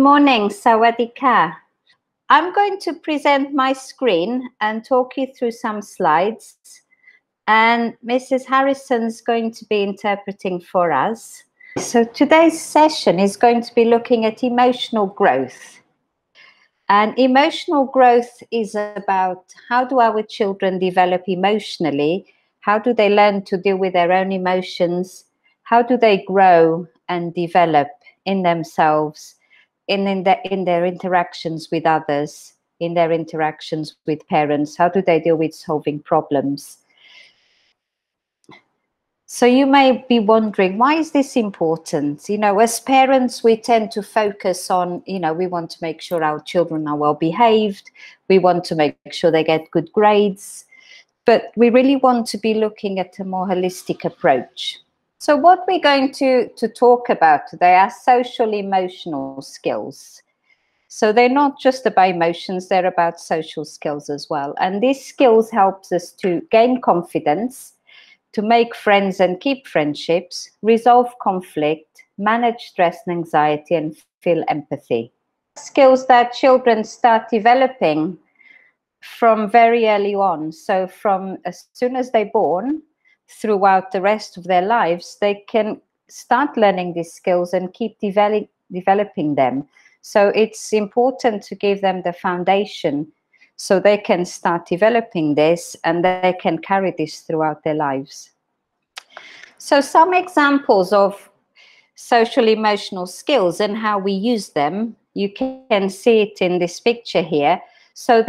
morning, Sawadika. I'm going to present my screen and talk you through some slides. And Mrs. Harrison's going to be interpreting for us. So today's session is going to be looking at emotional growth. And emotional growth is about how do our children develop emotionally? How do they learn to deal with their own emotions? How do they grow and develop in themselves, in their interactions with others, in their interactions with parents? How do they deal with solving problems? So you may be wondering, why is this important? You know, as parents, we tend to focus on, we want to make sure our children are well behaved. We want to make sure they get good grades. But we really want to be looking at a more holistic approach. So what we're going to talk about today are social emotional skills. So they're not just about emotions, they're about social skills as well. And these skills helps us to gain confidence, to make friends and keep friendships, resolve conflict, manage stress and anxiety, and feel empathy. Skills that children start developing from very early on. So from as soon as they're born, throughout the rest of their lives, they can start learning these skills and keep developing them. So it's important to give them the foundation so they can start developing this and they can carry this throughout their lives. So some examples of social emotional skills and how we use them, you can see it in this picture here. So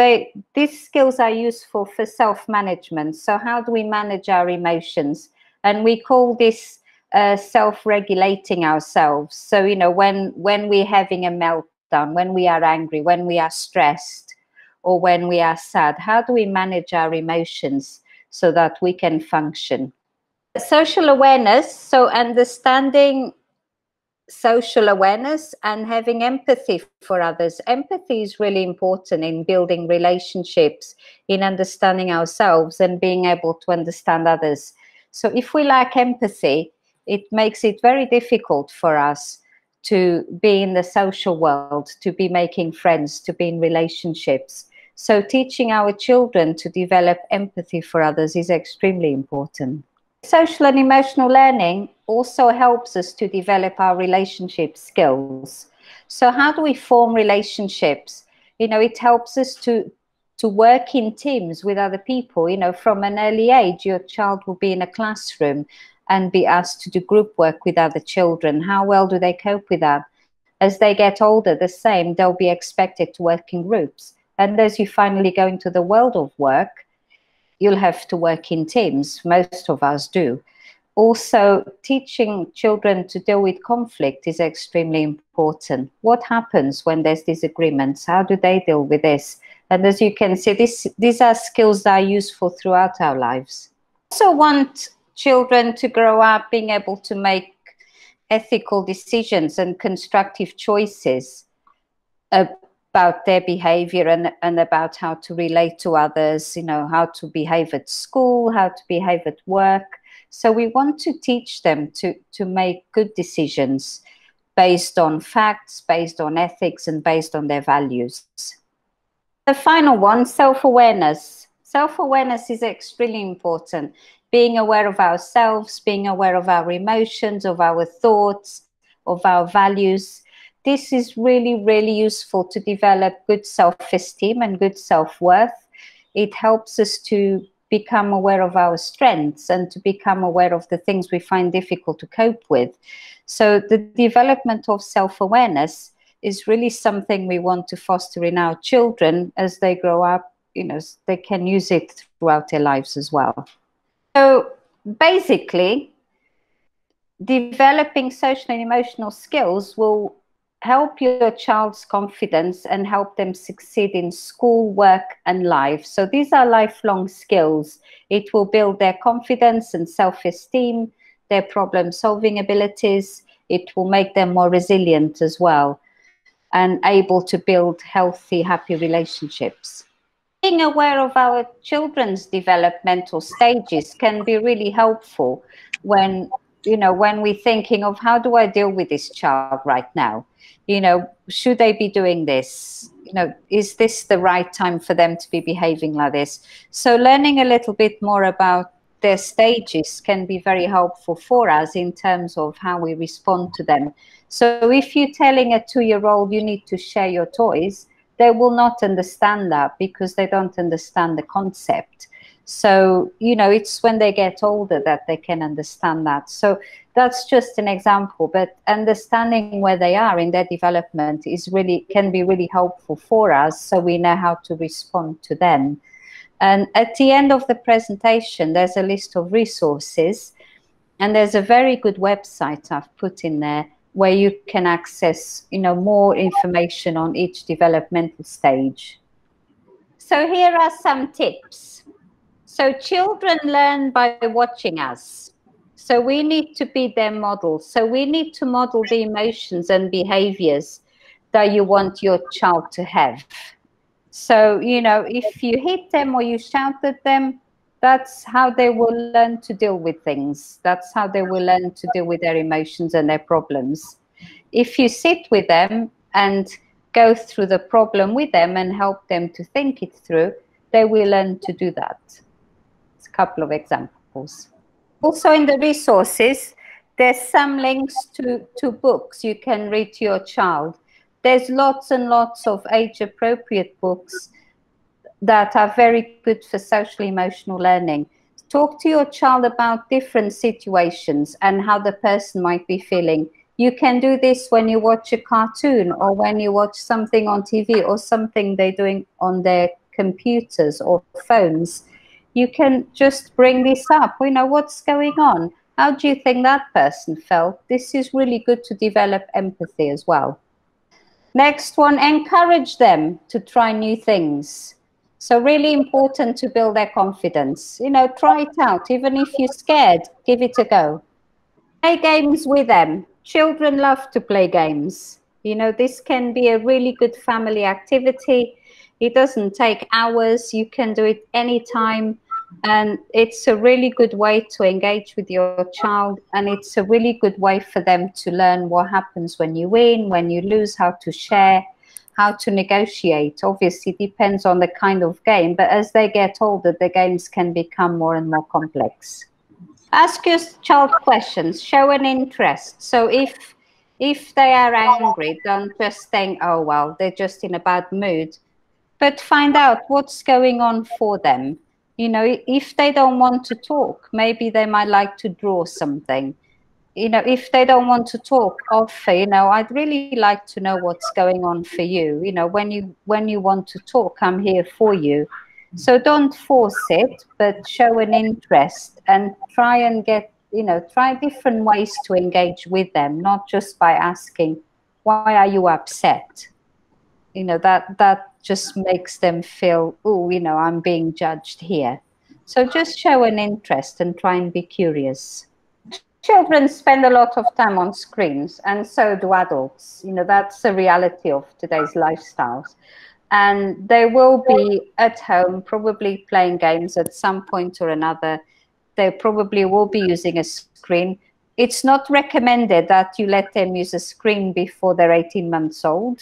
these skills are useful for self-management. So how do we manage our emotions? And we call this self-regulating ourselves. So, when we're having a meltdown, when we are angry, when we are stressed, or when we are sad, how do we manage our emotions so that we can function? Social awareness, so understanding social awareness and having empathy for others. Empathy is really important in building relationships, in understanding ourselves and being able to understand others. So if we lack empathy, it makes it very difficult for us to be in the social world, to be making friends, to be in relationships. So teaching our children to develop empathy for others is extremely important. Social and emotional learning also helps us to develop our relationship skills. So how do we form relationships? It helps us to work in teams with other people. From an early age, your child will be in a classroom and be asked to do group work with other children. How well do they cope with that? As they get older, the same, they'll be expected to work in groups. And as you finally go into the world of work, you'll have to work in teams. Most of us do. Also, teaching children to deal with conflict is extremely important. What happens when there's disagreements? How do they deal with this? And as you can see, these are skills that are useful throughout our lives. I also want children to grow up being able to make ethical decisions and constructive choices about their behavior and about how to relate to others, how to behave at school, how to behave at work. So we want to teach them to make good decisions based on facts, based on ethics, and based on their values. The final one, self-awareness. Self-awareness is extremely important. Being aware of ourselves, being aware of our emotions, of our thoughts, of our values. This is really, really useful to develop good self-esteem and good self-worth. It helps us to become aware of our strengths and to become aware of the things we find difficult to cope with. So the development of self-awareness is really something we want to foster in our children as they grow up. They can use it throughout their lives as well. So basically, developing social and emotional skills will help your child's confidence and help them succeed in school, work, and life. So these are lifelong skills. It will build their confidence and self-esteem, their problem-solving abilities. It will make them more resilient as well and able to build healthy, happy relationships. Being aware of our children's developmental stages can be really helpful when you know, when we're thinking of how do I deal with this child right now, you know, should they be doing this, you know, is this the right time for them to be behaving like this? So learning a little bit more about their stages can be very helpful for us in terms of how we respond to them. So if you're telling a 2-year-old you need to share your toys, they will not understand that because they don't understand the concept. So, you know, it's when they get older that they can understand that. So that's just an example, but understanding where they are in their development is really, can be really helpful for us, so we know how to respond to them. And at the end of the presentation, there's a list of resources, and there's a very good website I've put in there where you can access, you know, more information on each developmental stage. So here are some tips. So children learn by watching us. So we need to be their model. So we need to model the emotions and behaviors that you want your child to have. So, you know, if you hit them or you shout at them, that's how they will learn to deal with things. That's how they will learn to deal with their emotions and their problems. If you sit with them and go through the problem with them and help them to think it through, they will learn to do that. It's a couple of examples. Also in the resources, there's some links to books you can read to your child. There's lots and lots of age-appropriate books that are very good for social emotional learning. Talk to your child about different situations and how the person might be feeling. You can do this when you watch a cartoon or when you watch something on TV or something they're doing on their computers or phones. You can just bring this up. You know, what's going on? How do you think that person felt? This is really good to develop empathy as well. Next one, encourage them to try new things. So really important to build their confidence. You know, try it out. Even if you're scared, give it a go. Play games with them. Children love to play games. You know, this can be a really good family activity. It doesn't take hours. You can do it anytime. And it's a really good way to engage with your child. And it's a really good way for them to learn what happens when you win, when you lose, how to share, how to negotiate. Obviously, it depends on the kind of game. But as they get older, the games can become more and more complex. Ask your child questions, show an interest. So if they are angry, don't just think, oh, well, they're just in a bad mood, but find out what's going on for them. You know, if they don't want to talk, maybe they might like to draw something. You know, if they don't want to talk, offer, you know, I'd really like to know what's going on for you. You know, when you want to talk, I'm here for you. So don't force it, but show an interest and try and get, you know, try different ways to engage with them, not just by asking, why are you upset? You know, that just makes them feel, oh, you know, I'm being judged here. So just show an interest and try and be curious. Children spend a lot of time on screens, and so do adults. You know, that's the reality of today's lifestyles. And they will be at home, probably playing games at some point or another. They probably will be using a screen. It's not recommended that you let them use a screen before they're 18 months old,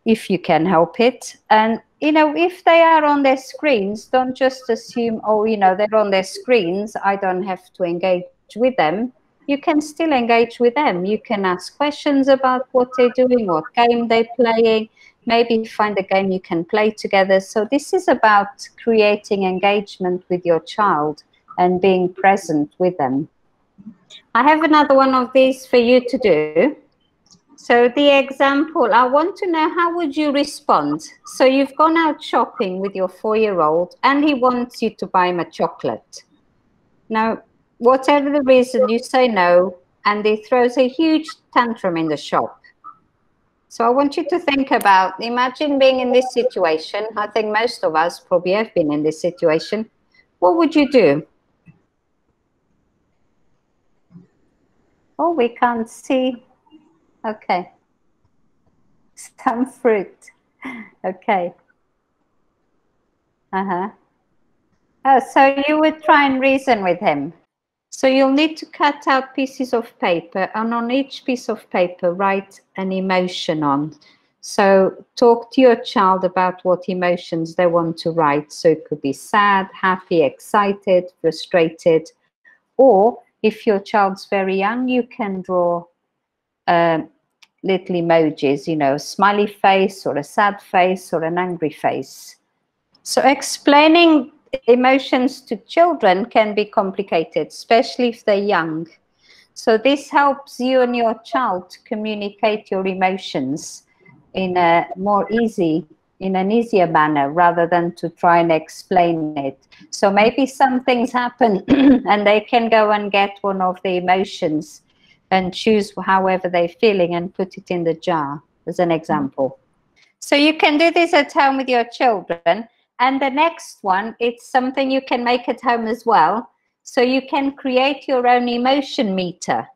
if you can help it. And, you know, if they are on their screens, don't just assume, oh, you know, they're on their screens, I don't have to engage with them. You can still engage with them. You can ask questions about what they're doing, what game they're playing, maybe find a game you can play together. So this is about creating engagement with your child and being present with them. I have another one of these for you to do. So the example, I want to know, how would you respond? So you've gone out shopping with your 4-year-old and he wants you to buy him a chocolate. Now, whatever the reason, you say no, and he throws a huge tantrum in the shop. So I want you to think about, imagine being in this situation. I think most of us probably have been in this situation. What would you do? Oh, we can't see. Okay. Some fruit. Okay. Uh-huh. Oh, so you would try and reason with him. So you'll need to cut out pieces of paper, and on each piece of paper write an emotion on. So talk to your child about what emotions they want to write. So it could be sad, happy, excited, frustrated, or if your child's very young, you can draw little emojis, you know, a smiley face or a sad face or an angry face. So explaining emotions to children can be complicated, especially if they're young. So this helps you and your child to communicate your emotions in a in an easier manner, rather than to try and explain it. So maybe some things happen and they can go and get one of the emotions and choose however they're feeling and put it in the jar, as an example. So you can do this at home with your children. And the next one, it's something you can make at home as well. So you can create your own emotion meter.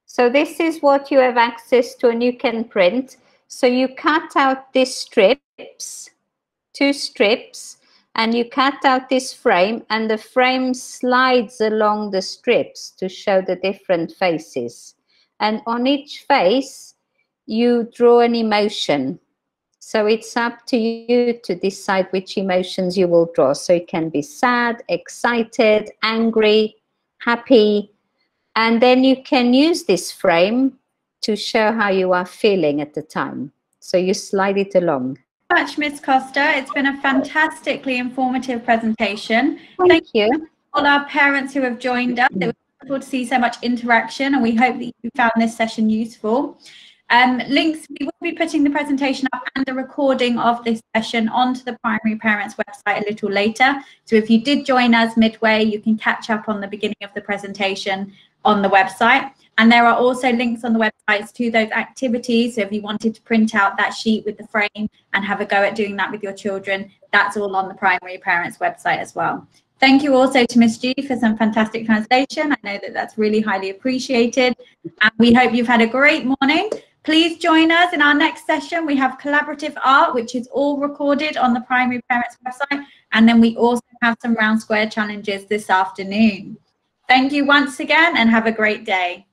So this is what you have access to and you can print. So you cut out these strips, 2 strips, and you cut out this frame, and the frame slides along the strips to show the different faces. And on each face, you draw an emotion. So it's up to you to decide which emotions you will draw. So it can be sad, excited, angry, happy. And then you can use this frame to show how you are feeling at the time. So you slide it along. Thank you so much, Miss Costa. It's been a fantastically informative presentation. Thank you. To all our parents who have joined us. It was wonderful to see so much interaction, and we hope that you found this session useful. Links, we will be putting the presentation up and the recording of this session onto the Primary Parents website a little later. So if you did join us midway, you can catch up on the beginning of the presentation on the website. And there are also links on the websites to those activities. So if you wanted to print out that sheet with the frame and have a go at doing that with your children, that's all on the Primary Parents website as well. Thank you also to Miss G for some fantastic translation. I know that that's really highly appreciated. And we hope you've had a great morning. Please join us in our next session. We have collaborative art, which is all recorded on the Primary Parents website. And then we also have some round square challenges this afternoon. Thank you once again and have a great day.